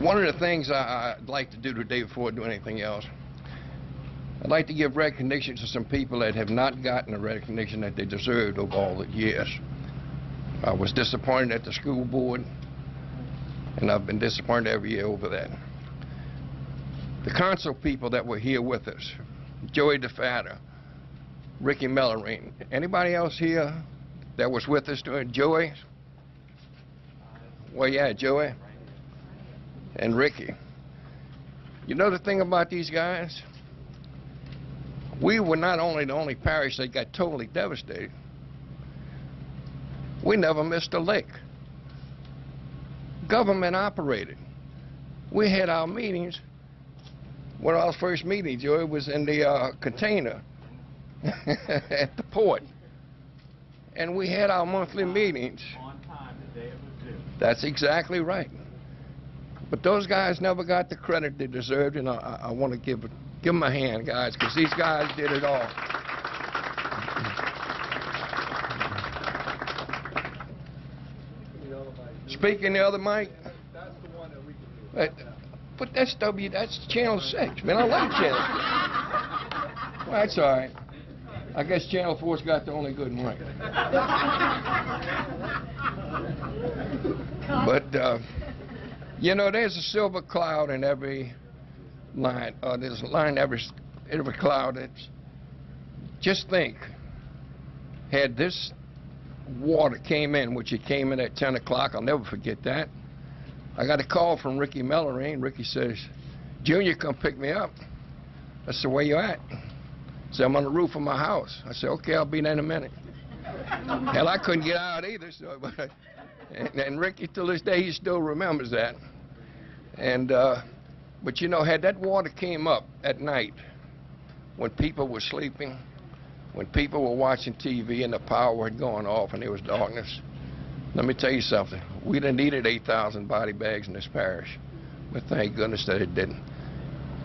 One of the things I'd like to do today before I do anything else, I'd like to give recognition to some people that have not gotten the recognition that they deserved over all the years. I was disappointed at the school board, and I've been disappointed every year over that. The council people that were here with us, Joey DeFatta, Ricky Mellorine, anybody else here that was with us during Joey? Well, yeah, Joey and Ricky. You know the thing about these guys? We were not only the only parish that got totally devastated. We never missed a lick. Government operated. We had our meetings. One of our first meetings, Joey, was in the container at the port. And we had our monthly meetings. On time, the day it was due. That's exactly right. But those guys never got the credit they deserved, and I want to give them a hand, guys, because these guys did it all. Speaking the other mic. That's the one that we can do. But that's Channel 6. Man, I like Channel 6. Well, that's all right. I guess Channel 4's got the only good mic. But, you know, there's a silver cloud in every line. There's a line in every cloud. Just think, had this water came in, which it came in at 10 o'clock, I'll never forget that. I got a call from Ricky Mellorine. Ricky says, "Junior, come pick me up." I said, "Where you at?" He said, "I'm on the roof of my house." I said, "Okay, I'll be there in a minute." Hell, I couldn't get out either. So, and Ricky, till this day, he still remembers that. And, but you know, had that water came up at night when people were sleeping, when people were watching TV and the power had gone off and there was darkness, let me tell you something. We'd have needed 8,000 body bags in this parish, but thank goodness that it didn't.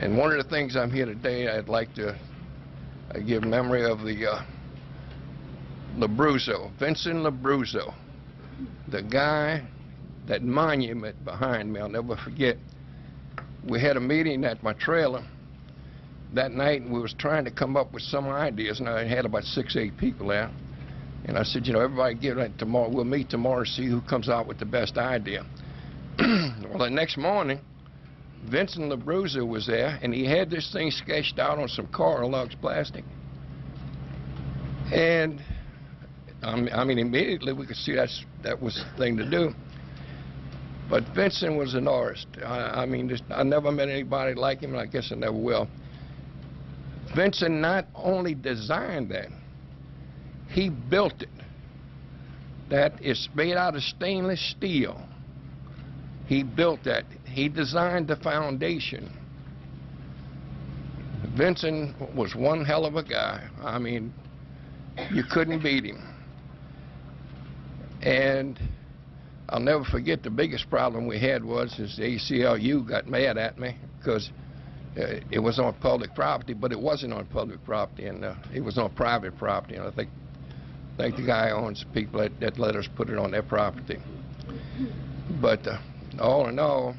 And one of the things I'm here today, I'd like to give memory of the Labruzzo, Vincent Labruzzo, the guy, that monument behind me, I'll never forget. We had a meeting at my trailer that night, and we was trying to come up with some ideas, and I had about 6, 8 people there. And I said, you know, everybody give it tomorrow. We'll meet tomorrow and see who comes out with the best idea. Well, the next morning, Vincent Labruzzo was there, and he had this thing sketched out on some Coral Lugs plastic. And, I mean, immediately we could see that was the thing to do. But Vincent was an artist. I mean, I never met anybody like him, and I guess I never will. Vincent not only designed that, he built it. That is made out of stainless steel. He built that. He designed the foundation. Vincent was one hell of a guy. I mean, you couldn't beat him. And I'll never forget the biggest problem we had was the ACLU got mad at me because it was on public property, but it wasn't on public property, and it was on private property. And I think the guy owns the people that let us put it on their property. But all in all,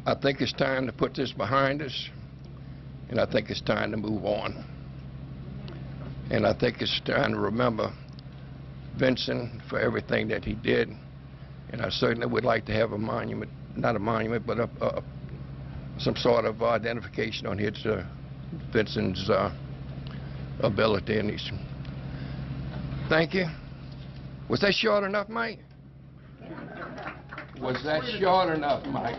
I think it's time to put this behind us, and I think it's time to move on. And I think it's time to remember Vincent for everything that he did, and I certainly would like to have a monument, not a monument, but some sort of identification on his Vincent's ability. And his. Thank you. Was that short enough, Mike? Was that short enough, Mike?